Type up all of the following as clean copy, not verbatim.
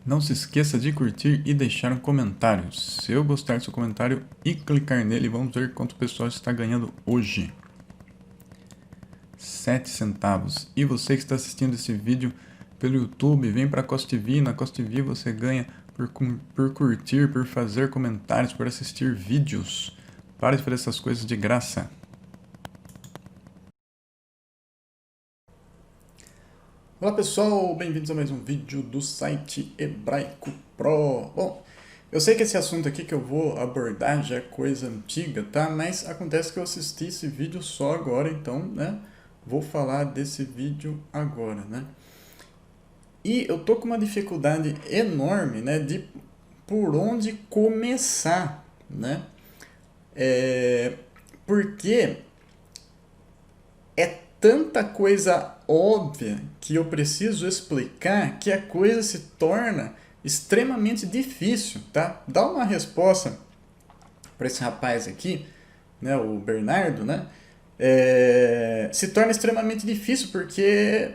Não se esqueça de curtir e deixar um comentário. Se eu gostar do seu comentário e clicar nele, vamos ver quanto o pessoal está ganhando hoje. 7 centavos. E você que está assistindo esse vídeo pelo YouTube, vem para a Cost TV. Na Cost TV você ganha por curtir, por fazer comentários, por assistir vídeos. Pare de fazer essas coisas de graça. Olá pessoal, bem-vindos a mais um vídeo do site Hebraico Pro. Bom, eu sei que esse assunto aqui que eu vou abordar já é coisa antiga, tá? Mas acontece que eu assisti esse vídeo só agora, então, né? Vou falar desse vídeo agora, né? E eu tô com uma dificuldade enorme, né? De por onde começar, né? Porque é tanta coisa óbvia que eu preciso explicar que a coisa se torna extremamente difícil, tá? Dá uma resposta para esse rapaz aqui, né, o Bernardo, né? Se torna extremamente difícil porque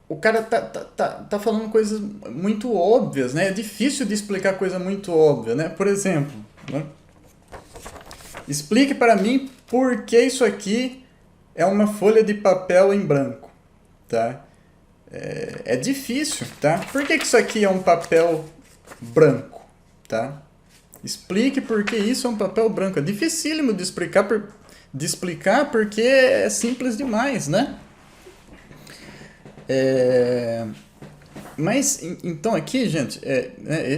o cara tá falando coisas muito óbvias, né? É difícil de explicar coisa muito óbvia, né? Por exemplo, né? Explique para mim por que isso aqui é uma folha de papel em branco, tá? É difícil, tá? Por que isso aqui é um papel branco, tá? Explique por que isso é um papel branco. É dificílimo de explicar porque é simples demais, né? Mas, então aqui, gente,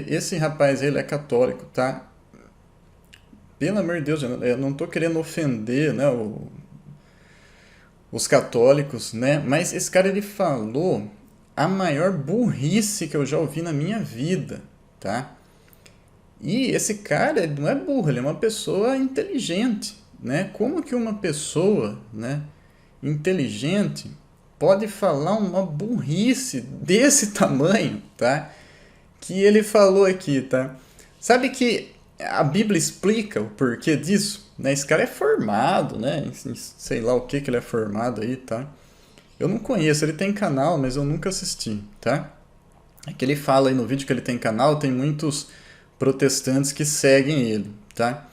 esse rapaz, ele é católico, tá? Pelo amor de Deus, eu não tô querendo ofender, né, os católicos, né? Mas esse cara, ele falou a maior burrice que eu já ouvi na minha vida, tá? E esse cara não é burro, ele é uma pessoa inteligente, né? Como que uma pessoa, né, inteligente pode falar uma burrice desse tamanho, tá? Que ele falou aqui, tá? Sabe que a Bíblia explica o porquê disso? Né? Esse cara é formado, né? Sei lá o que ele é formado aí, tá? Eu não conheço, ele tem canal, mas eu nunca assisti, tá? É que ele fala aí no vídeo que ele tem canal, tem muitos protestantes que seguem ele, tá?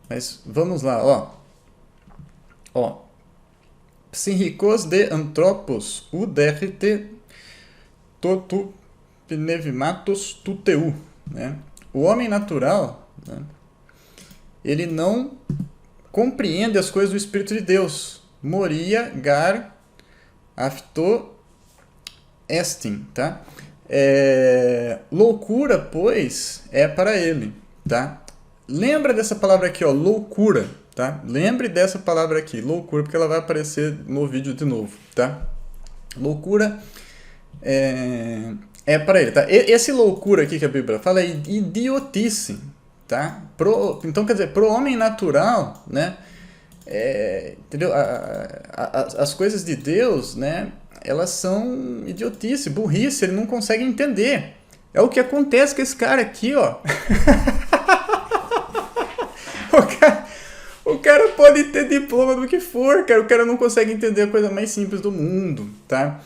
Mas vamos lá, ó. Ó. Psihikos de anthropos udrt totu pneumatos tuteu, né? O homem natural, né, ele não compreende as coisas do Espírito de Deus. Moria gar afto estin, tá? Loucura, pois, é para ele, tá? Lembra dessa palavra aqui, ó, loucura, tá? Lembre dessa palavra aqui, loucura, porque ela vai aparecer no vídeo de novo, tá? Loucura é para ele, tá? Esse loucura aqui que a Bíblia fala é idiotice, tá? Então, quer dizer, pro homem natural, né? Entendeu? As coisas de Deus, né? Elas são idiotice, burrice, ele não consegue entender. É o que acontece com esse cara aqui, ó. O cara pode ter diploma do que for, cara. O cara não consegue entender a coisa mais simples do mundo, tá?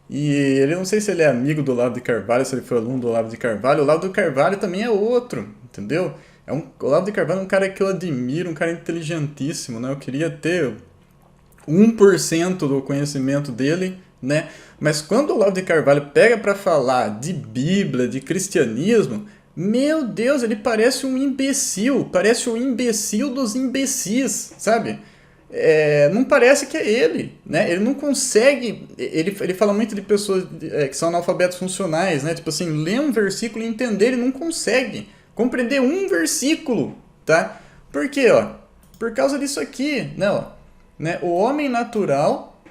E ele, não sei se ele é amigo do Olavo de Carvalho, se ele foi aluno do Olavo de Carvalho. O Olavo de Carvalho também é outro, entendeu? O Olavo de Carvalho é um cara que eu admiro, um cara inteligentíssimo, né? Eu queria ter 1% do conhecimento dele, né? Mas quando o Olavo de Carvalho pega para falar de Bíblia, de cristianismo, meu Deus, ele parece um imbecil dos imbecis, sabe? Não parece que é ele, né? Ele não consegue. Ele fala muito de pessoas que são analfabetos funcionais, né? Tipo assim, ler um versículo e entender, ele não consegue compreender um versículo, tá? Por quê, ó? Por causa disso aqui, né? Ó, né? O homem natural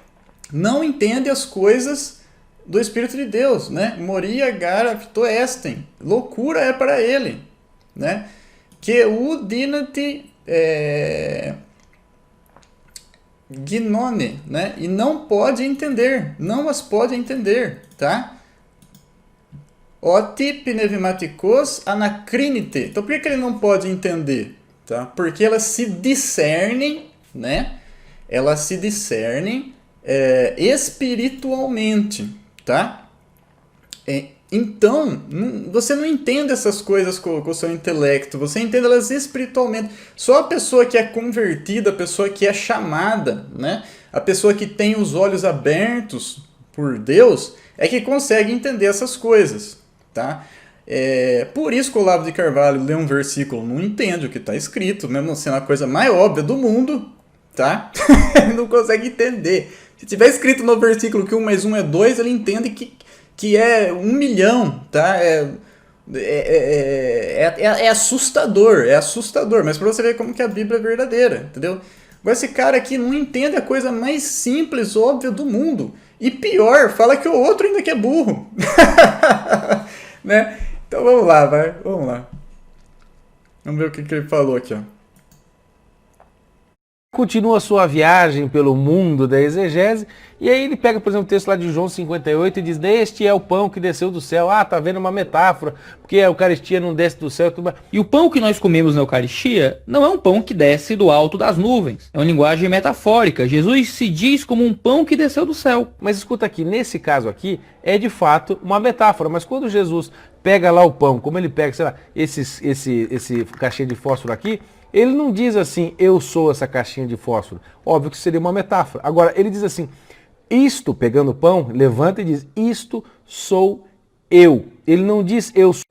não entende as coisas do Espírito de Deus, né? Moria gara esten. Loucura é para ele, né? Que o dinati gnone, né? E não pode entender, não as pode entender, tá? Oti pneumaticos anacrinite. Então por que ele não pode entender? Tá? Porque elas se discernem, né? Elas se discernem espiritualmente, tá? Então, você não entende essas coisas com o seu intelecto, você entende elas espiritualmente. Só a pessoa que é convertida, a pessoa que é chamada, né? A pessoa que tem os olhos abertos por Deus, é que consegue entender essas coisas, tá? Por isso que o Olavo de Carvalho lê um versículo, não entende o que está escrito, mesmo sendo a coisa mais óbvia do mundo, tá? Ele não consegue entender. Se tiver escrito no versículo que 1 mais 1 é 2, ele entende que é 1 milhão, tá? É assustador, mas para você ver como que a Bíblia é verdadeira, entendeu? Agora esse cara aqui não entende a coisa mais simples, óbvia do mundo. E pior, fala que o outro ainda que é burro. Né? Então vamos lá, vamos lá. Vamos ver o que ele falou aqui, ó. Continua a sua viagem pelo mundo da exegese, e aí ele pega, por exemplo, o texto lá de João 58 e diz: este é o pão que desceu do céu. Ah, tá vendo uma metáfora, porque a Eucaristia não desce do céu. Tudo... E o pão que nós comemos na Eucaristia não é um pão que desce do alto das nuvens. É uma linguagem metafórica. Jesus se diz como um pão que desceu do céu. Mas escuta aqui, nesse caso aqui, é de fato uma metáfora. Mas quando Jesus pega lá o pão, como ele pega, sei lá, esse caixinha de fósforo aqui, ele não diz assim: eu sou essa caixinha de fósforo. Óbvio que seria uma metáfora. Agora, ele diz assim: isto, pegando o pão, levanta e diz: isto sou eu. Ele não diz eu sou.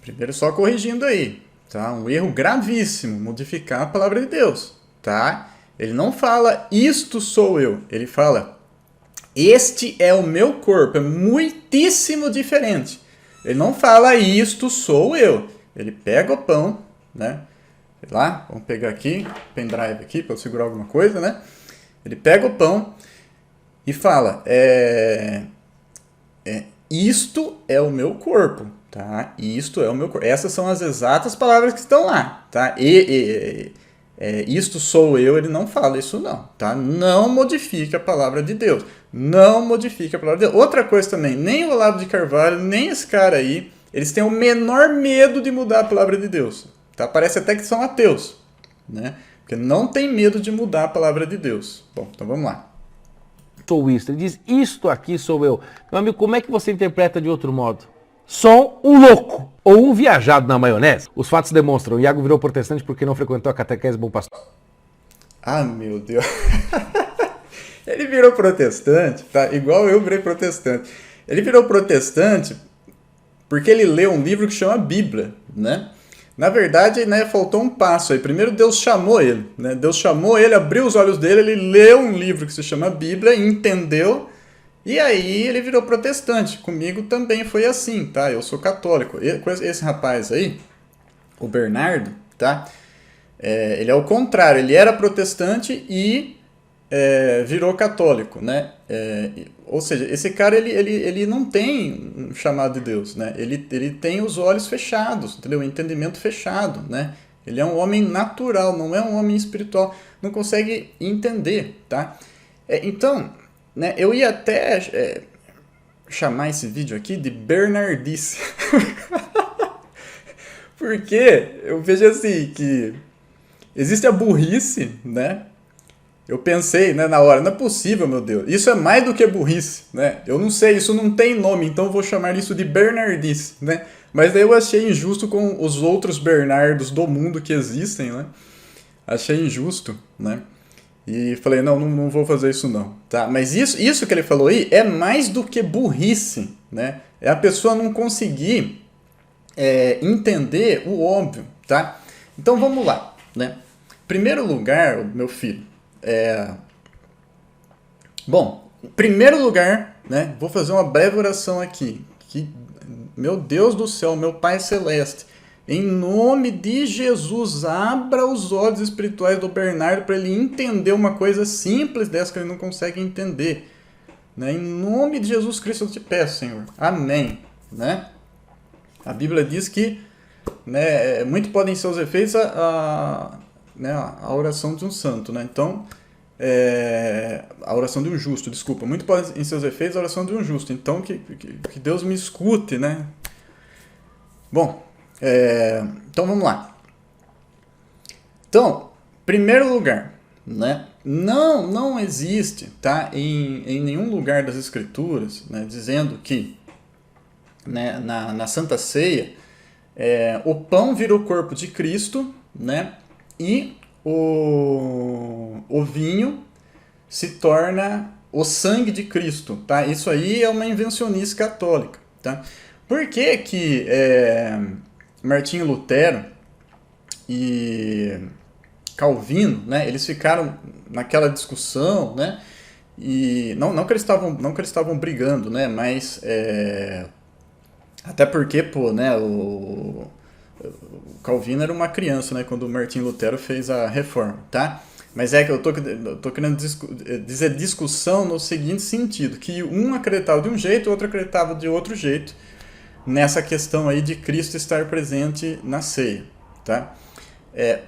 Primeiro só corrigindo aí, tá? Um erro gravíssimo, modificar a palavra de Deus, tá? Ele não fala isto sou eu, ele fala este é o meu corpo, é muitíssimo diferente. Ele não fala isto sou eu, ele pega o pão, né? Sei lá, vamos pegar aqui, pendrive aqui para eu segurar alguma coisa, né? Ele pega o pão e fala, isto é o meu corpo, tá? Isto é o meu corpo. Essas são as exatas palavras que estão lá, tá? Isto sou eu, ele não fala isso não, tá? Não modifica a palavra de Deus. Não modifica a palavra de Deus. Outra coisa também, nem o Olavo de Carvalho, nem esse cara aí, eles têm o menor medo de mudar a palavra de Deus. Tá? Parece até que são ateus, né? Porque não tem medo de mudar a palavra de Deus. Bom, então vamos lá. Sou isto. Ele diz: isto aqui sou eu. Meu amigo, como é que você interpreta de outro modo? Sou um louco ou um viajado na maionese. Os fatos demonstram. Iago virou protestante porque não frequentou a catequese Bom Pastor. Ah, meu Deus. Ele virou protestante, tá? Igual eu virei protestante. Ele virou protestante porque ele leu um livro que chama Bíblia, né? Na verdade, né, faltou um passo aí. Primeiro Deus chamou ele, né? Deus chamou ele, abriu os olhos dele, ele leu um livro que se chama Bíblia, entendeu, e aí ele virou protestante. Comigo também foi assim, tá? Eu sou católico. Esse rapaz aí, o Bernardo, tá? Ele é o contrário, ele era protestante e virou católico, né? Ou seja, esse cara ele não tem um chamado de Deus, né? Ele tem os olhos fechados, entendeu? O entendimento fechado, né? Ele é um homem natural, não é um homem espiritual, não consegue entender, tá? Então, né, eu ia até chamar esse vídeo aqui de Bernardice. Porque eu vejo assim que existe a burrice, né? Eu pensei, né, na hora, não é possível, meu Deus. Isso é mais do que burrice, né? Eu não sei, isso não tem nome, então eu vou chamar isso de Bernardice, né? Mas daí eu achei injusto com os outros Bernardos do mundo que existem, né? Achei injusto, né? E falei, não vou fazer isso não, tá? Mas isso que ele falou aí é mais do que burrice, né? É a pessoa não conseguir entender o óbvio, tá? Então vamos lá, né? Primeiro lugar, meu filho, bom, em primeiro lugar, né, vou fazer uma breve oração aqui. Que, meu Deus do céu, meu Pai Celeste, em nome de Jesus, abra os olhos espirituais do Bernardo para ele entender uma coisa simples dessa que ele não consegue entender. Né? Em nome de Jesus Cristo eu te peço, Senhor. Amém. Né? A Bíblia diz que, né, muito podem ser os efeitos a oração de um santo. Né? Então, a oração de um justo, desculpa. Muito pode em seus efeitos a oração de um justo. Então, que Deus me escute, né? Bom, então vamos lá. Então, primeiro lugar, né? Não existe, tá? Em nenhum lugar das Escrituras, né, dizendo que né, na Santa Ceia, o pão vira o corpo de Cristo, né, e o vinho se torna o sangue de Cristo. Tá? Isso aí é uma invencionice católica. Tá? Por que que Martinho Lutero e Calvino, né, eles ficaram naquela discussão, né, e não que eles estavam brigando, né, mas até porque, pô, né, o Calvino era uma criança, né, quando o Martinho Lutero fez a reforma, tá? Mas é que eu tô querendo dizer discussão no seguinte sentido, que um acreditava de um jeito, o outro acreditava de outro jeito, nessa questão aí de Cristo estar presente na ceia, tá?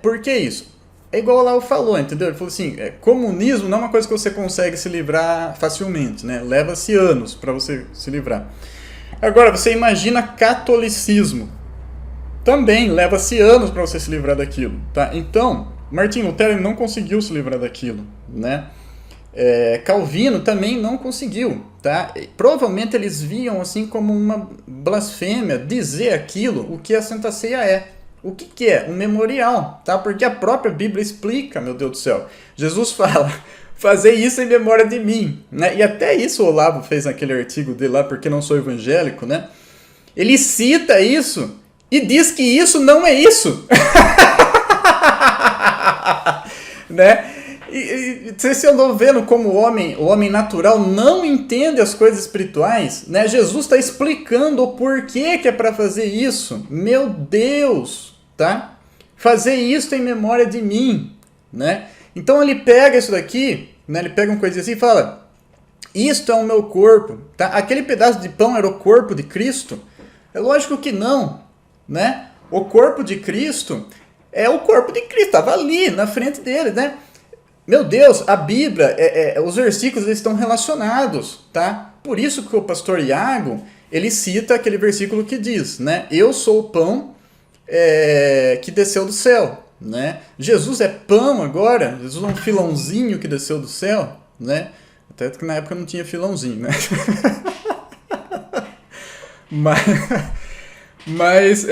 Por que isso? É igual o Lau falou, entendeu? Ele falou assim, comunismo não é uma coisa que você consegue se livrar facilmente, né? Leva-se anos para você se livrar. Agora, você imagina catolicismo. Também leva-se anos para você se livrar daquilo, tá? Então, Martinho Lutero não conseguiu se livrar daquilo, né? Calvino também não conseguiu, tá? Provavelmente eles viam assim como uma blasfêmia dizer aquilo, o que a Santa Ceia é. O que é? Um memorial, tá? Porque a própria Bíblia explica, meu Deus do céu. Jesus fala, fazer isso em memória de mim, né? E até isso o Olavo fez naquele artigo dele lá, Porque Não Sou Evangélico, né? Ele cita isso e diz que isso não é isso. Né? E você andou vendo como o homem natural não entende as coisas espirituais, né? Jesus está explicando o porquê que é para fazer isso. Meu Deus, tá? Fazer isso em memória de mim, né? Então ele pega isso daqui, né? Ele pega uma coisa assim e fala, isto é o meu corpo, tá? Aquele pedaço de pão era o corpo de Cristo? É lógico que não, né? O corpo de Cristo é o corpo de Cristo, estava ali na frente dele, né? Meu Deus, a Bíblia, os versículos eles estão relacionados, tá? Por isso que o pastor Iago, ele cita aquele versículo que diz, né? Eu sou o pão que desceu do céu, né? Jesus é pão agora, Jesus é um filãozinho que desceu do céu, né? Até que na época não tinha filãozinho, né? Mas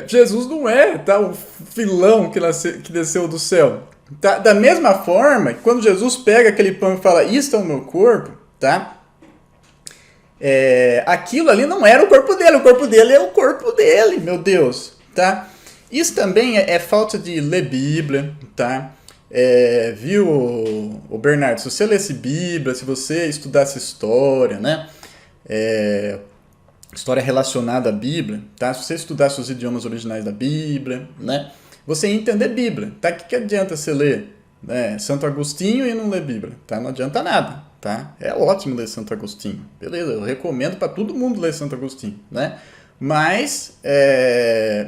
Jesus não é, tá? O filão que desceu do céu. Tá? Da mesma forma, quando Jesus pega aquele pão e fala, isto é o meu corpo, tá? Aquilo ali não era o corpo dele é o corpo dele, meu Deus, tá? Isso também é falta de ler Bíblia, tá? Viu, o Bernardo, se você lesse Bíblia, se você estudasse história, né? História relacionada à Bíblia, tá? Se você estudasse os idiomas originais da Bíblia, né? Você ia entender Bíblia, tá? O que adianta você ler Santo Agostinho e não ler Bíblia, tá? Não adianta nada, tá? É ótimo ler Santo Agostinho, beleza? Eu recomendo para todo mundo ler Santo Agostinho, né? Mas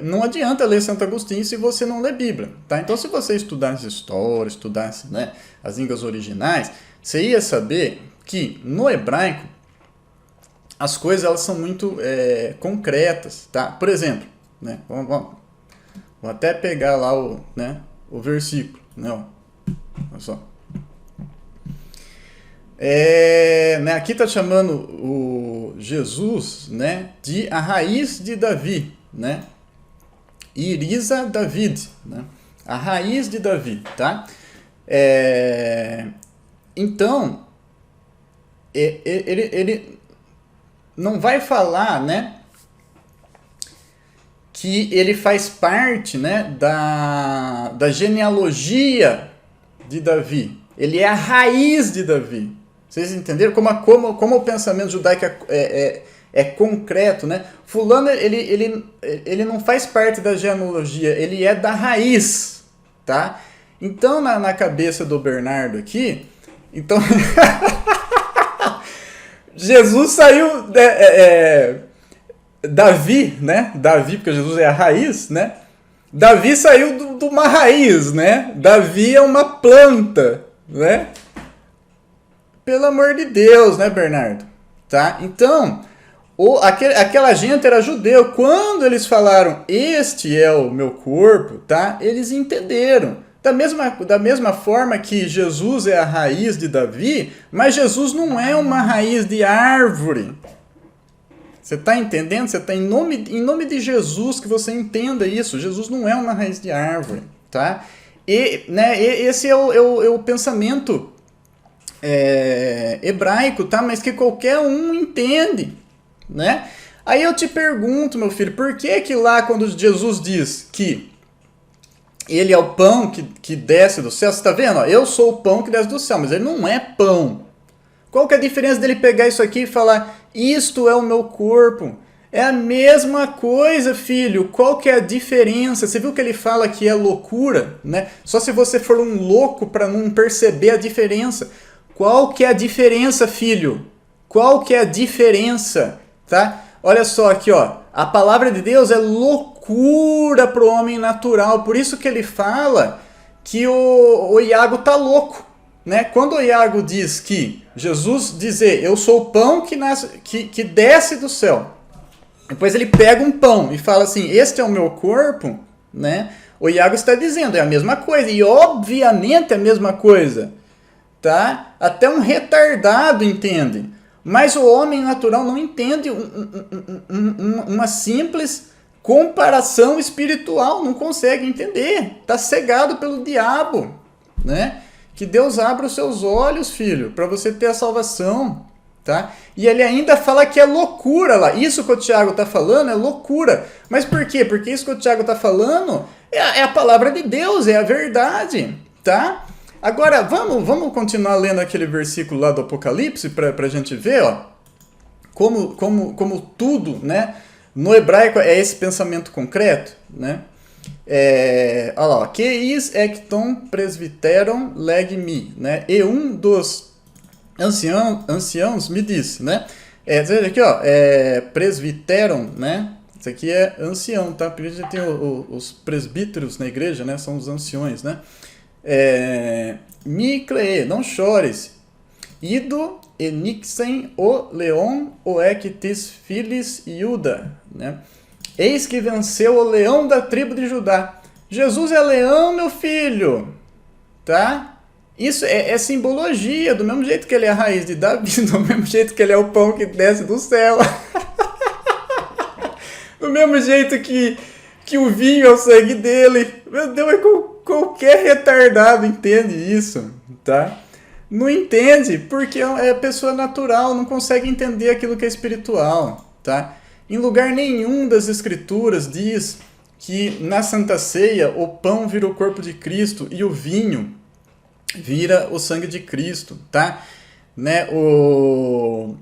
não adianta ler Santo Agostinho se você não ler Bíblia, tá? Então, se você estudasse história, estudasse, né, as línguas originais, você ia saber que no hebraico as coisas elas são muito concretas, tá? Por exemplo, né? Vou até pegar lá o versículo, né? Olha só. Aqui está chamando o Jesus, né, de a raiz de Davi, né? Irisa David, né? A raiz de Davi, tá? Então, ele não vai falar, né, que ele faz parte, né, da genealogia de Davi. Ele é a raiz de Davi. Vocês entenderam como o pensamento judaico é concreto, né? Fulano, ele não faz parte da genealogia, ele é da raiz, tá? Então, na cabeça do Bernardo aqui, então Jesus saiu... Davi, né? Davi, porque Jesus é a raiz, né? Davi saiu de uma raiz, né? Davi é uma planta, né? Pelo amor de Deus, né, Bernardo? Tá? Então, aquela gente era judeu. Quando eles falaram, este é o meu corpo, tá? Eles entenderam. Da mesma forma que Jesus é a raiz de Davi, mas Jesus não é uma raiz de árvore. Você está entendendo? Você está em nome de Jesus que você entenda isso. Jesus não é uma raiz de árvore, tá? E, né, esse é o pensamento hebraico, tá? Mas que qualquer um entende, né? Aí eu te pergunto, meu filho, por que que lá quando Jesus diz que ele é o pão que desce do céu, você está vendo? Ó, eu sou o pão que desce do céu, mas ele não é pão. Qual que é a diferença dele pegar isso aqui e falar, isto é o meu corpo? É a mesma coisa, filho. Qual que é a diferença? Você viu que ele fala que é loucura, né? Só se você for um louco para não perceber a diferença. Qual que é a diferença, filho? Qual que é a diferença, tá? Olha só aqui, ó. A palavra de Deus é loucura para o homem natural. Por isso que ele fala que o Iago tá louco, né? Quando o Iago diz que Jesus dizer, eu sou o pão que desce do céu. Depois ele pega um pão e fala assim, este é o meu corpo, né? O Iago está dizendo, é a mesma coisa. E obviamente é a mesma coisa, tá? Até um retardado entende. Mas o homem natural não entende uma simples comparação espiritual. Não consegue entender. Está cegado pelo diabo, né? Que Deus abra os seus olhos, filho, para você ter a salvação, tá? E ele ainda fala que é loucura lá. Isso que o Tiago está falando é loucura. Mas por quê? Porque isso que o Tiago está falando é a palavra de Deus, é a verdade, tá? Agora, vamos continuar lendo aquele versículo lá do Apocalipse para a gente ver, ó, como tudo, né? No hebraico é esse pensamento concreto, né? Olha lá, que is ecton presbiteron leg-me, né? E um dos anciãos me disse, né? Aqui, ó, presbiteron, né? Isso aqui é ancião, tá? Porque a gente tem os presbíteros na igreja, né? São os anciões, né? Miclee, não chores. Ido enixen o leão o ectis filis Iuda, né? Eis que venceu o leão da tribo de Judá. Jesus é leão, meu filho, tá? Isso é simbologia, do mesmo jeito que ele é a raiz de Davi, do mesmo jeito que ele é o pão que desce do céu. Do mesmo jeito que o vinho é o sangue dele. Meu Deus, qualquer retardado entende isso, tá? Não entende, porque é pessoa natural, não consegue entender aquilo que é espiritual, tá? Em lugar nenhum das escrituras diz que na Santa Ceia o pão vira o corpo de Cristo e o vinho vira o sangue de Cristo, tá? Né? O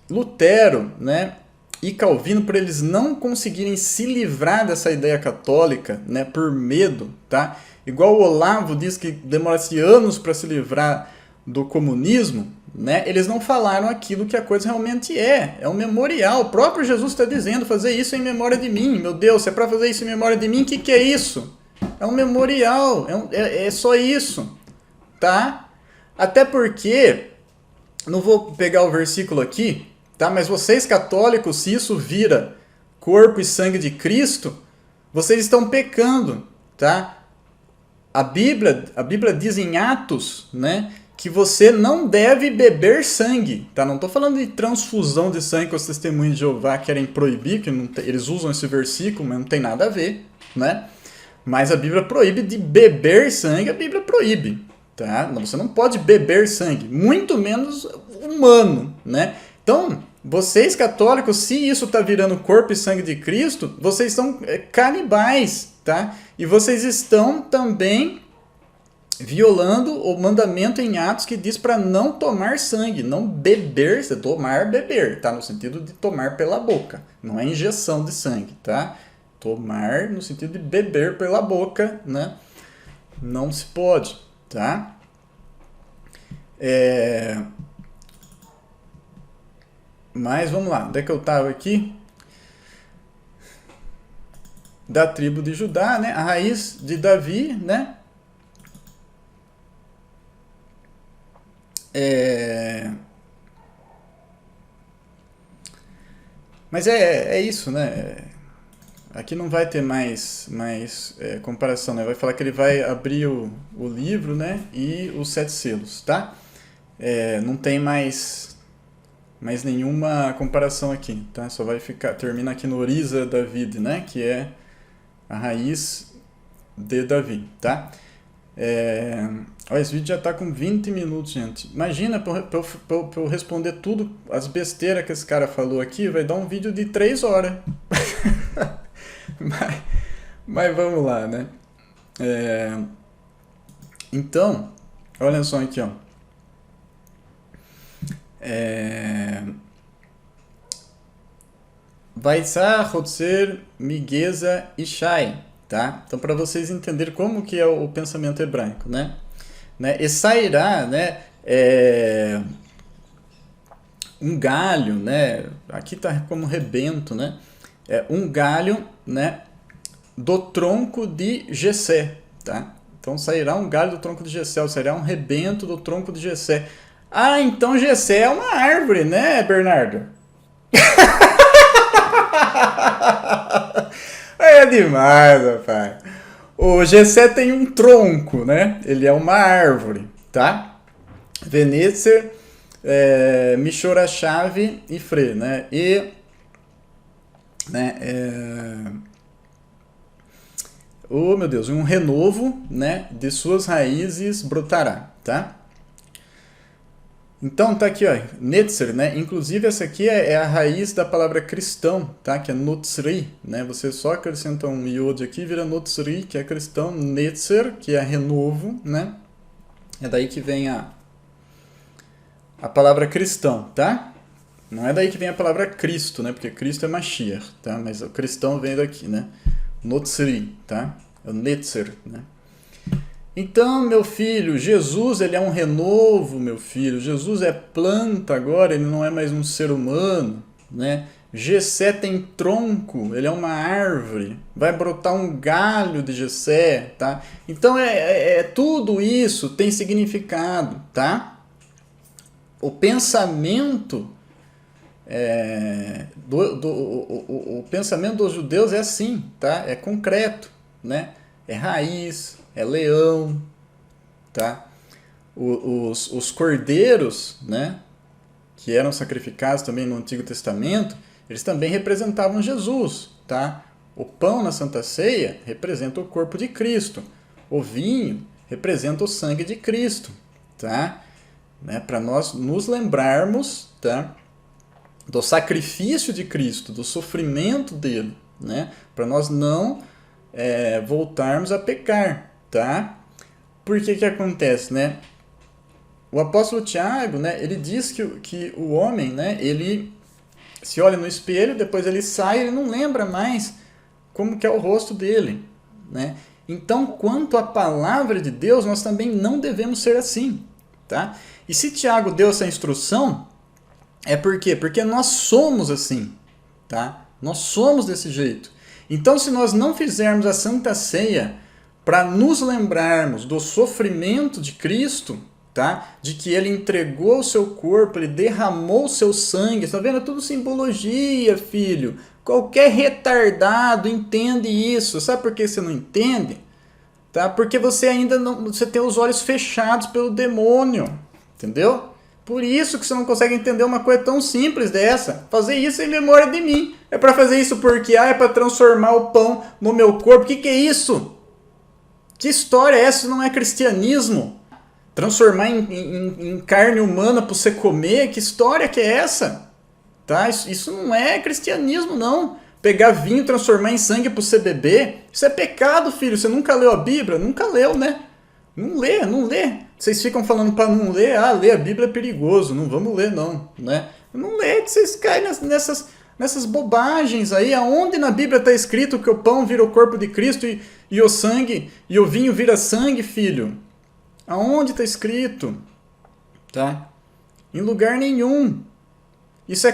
Lutero, né? E Calvino, por eles não conseguirem se livrar dessa ideia católica, né? Por medo, tá? Igual o Olavo diz que demora-se anos para se livrar do comunismo, né? Eles não falaram aquilo que a coisa realmente é. É um memorial. O próprio Jesus está dizendo, fazer isso em memória de mim. Meu Deus, se é para fazer isso em memória de mim, o que é isso? É um memorial. É só isso. Tá? Até porque, não vou pegar o versículo aqui, tá? Mas vocês católicos, se isso vira corpo e sangue de Cristo, vocês estão pecando, tá? A Bíblia diz em Atos, né, que você não deve beber sangue, tá? Não estou falando de transfusão de sangue que os testemunhos de Jeová querem proibir, que eles usam esse versículo, mas não tem nada a ver, né? Mas a Bíblia proíbe de beber sangue, a Bíblia proíbe, tá? Você não pode beber sangue, muito menos humano, né? Então, vocês católicos, se isso está virando corpo e sangue de Cristo, vocês são canibais, tá? E vocês estão também violando o mandamento em Atos que diz para não tomar sangue, não beber, se tomar, beber, tá? No sentido de tomar pela boca, não é injeção de sangue, tá? Tomar no sentido de beber pela boca, né? Não se pode, tá? Mas vamos lá, onde é que eu estava aqui? Da tribo de Judá, né? A raiz de Davi, né? Mas é isso, né? Aqui não vai ter mais comparação, né? Vai falar que ele vai abrir o livro, né? E os 7 selos, tá? Não tem mais mais nenhuma comparação aqui, tá? Só vai ficar, termina aqui no Oriza David, né? Que é a raiz de Davi, tá? Olha, esse vídeo já tá com 20 minutos, gente. Imagina, pra eu responder tudo, as besteiras que esse cara falou aqui, vai dar um vídeo de 3 horas. Mas vamos lá, né? Então, olha só aqui, ó. Vaisá, Hotzer, Migueza e Shai, tá? Então, para vocês entenderem como que é o pensamento hebraico, né? E sairá, né? Um galho, né? Aqui tá como rebento, né? Um galho, né? Do tronco de Jessé, tá? Então sairá um galho do tronco de Jessé, ou sairá um rebento do tronco de Jessé. Ah, então Jessé é uma árvore, né, Bernardo? É demais, rapaz. O Jessé tem um tronco, né? Ele é uma árvore, tá? Venetzer, Michorachave e Fre, né? Oh, meu Deus, um renovo, né, de suas raízes brotará, tá? Então, tá aqui, ó, Netzer, né? Inclusive, essa aqui é a raiz da palavra cristão, tá? Que é Notzri, né? Você só acrescenta um iod aqui, vira Notzri, que é cristão, Netzer, que é renovo, né? É daí que vem a palavra cristão, tá? Não é daí que vem a palavra Cristo, né? Porque Cristo é Mashiach, tá? Mas o cristão vem daqui, né? Notzri, tá? É o Netzer, né? Então, meu filho, Jesus, ele é um renovo, meu filho. Jesus é planta agora, ele não é mais um ser humano, né? Jessé tem tronco, ele é uma árvore. Vai brotar um galho de Jessé, tá? Então, tudo isso tem significado, tá? O pensamento o pensamento dos judeus é assim, tá? É concreto, né? É raiz, é leão, tá? Os cordeiros, né? Que eram sacrificados também no Antigo Testamento, eles também representavam Jesus, tá? O pão na Santa Ceia representa o corpo de Cristo. O vinho representa o sangue de Cristo, tá? Né? Para nós nos lembrarmos, tá? Do sacrifício de Cristo, do sofrimento dele, né? Para nós não voltarmos a pecar, tá? Por que acontece, né? O apóstolo Tiago, né? Ele diz que o homem, né? Ele se olha no espelho, depois ele sai, ele não lembra mais como que é o rosto dele, né? Então, quanto à palavra de Deus, nós também não devemos ser assim, tá? E se Tiago deu essa instrução, é por quê? Porque nós somos assim, tá? Nós somos desse jeito. Então, se nós não fizermos a Santa Ceia para nos lembrarmos do sofrimento de Cristo, tá? De que ele entregou o seu corpo, ele derramou o seu sangue, tá vendo? É tudo simbologia, filho. Qualquer retardado entende isso. Sabe por que você não entende? Tá? Porque você ainda não, você tem os olhos fechados pelo demônio, entendeu? Por isso que você não consegue entender uma coisa tão simples dessa. Fazer isso em memória de mim. É para fazer isso porque é para transformar o pão no meu corpo. O que é isso? Que história é essa? Isso não é cristianismo. Transformar em carne humana para você comer? Que história que é essa? Tá? Isso não é cristianismo, não. Pegar vinho e transformar em sangue para você beber? Isso é pecado, filho. Você nunca leu a Bíblia? Nunca leu, né? Não lê. Vocês ficam falando para não ler. Ah, ler a Bíblia é perigoso. Não vamos ler, não. Né? Não lê, que vocês caem nessas bobagens aí. Aonde na Bíblia está escrito que o pão vira o corpo de Cristo e o sangue, e o vinho vira sangue, filho? Aonde está escrito? Tá? Em lugar nenhum. Isso é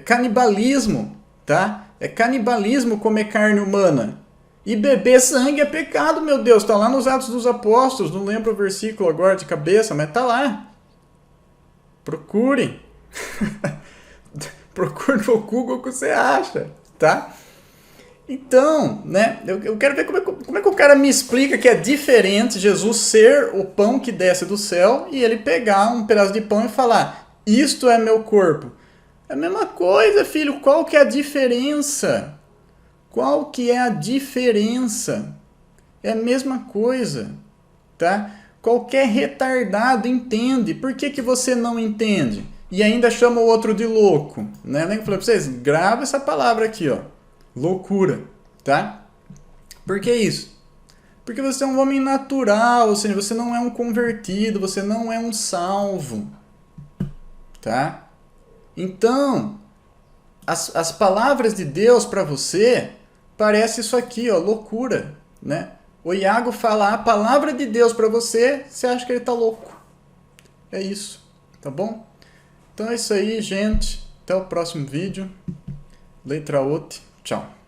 canibalismo, tá? É canibalismo comer carne humana. E beber sangue é pecado, meu Deus. Tá lá nos Atos dos Apóstolos. Não lembro o versículo agora de cabeça, mas tá lá. Procure. Procure no Google o que você acha, tá? Então, né? Eu quero ver como é que o cara me explica que é diferente Jesus ser o pão que desce do céu e ele pegar um pedaço de pão e falar: isto é meu corpo. É a mesma coisa, filho. Qual que é a diferença? Qual que é a diferença? É a mesma coisa, tá? Qualquer retardado entende. Por que você não entende? E ainda chama o outro de louco, né? Lembra que eu falei pra vocês? Grava essa palavra aqui, ó. Loucura, tá? Por que isso? Porque você é um homem natural, ou seja, você não é um convertido, você não é um salvo, tá? Então, as palavras de Deus para você parece isso aqui, ó, loucura, né? O Iago fala a palavra de Deus para você, você acha que ele tá louco. É isso, tá bom? Então é isso aí, gente. Até o próximo vídeo. Letra out. Tchau.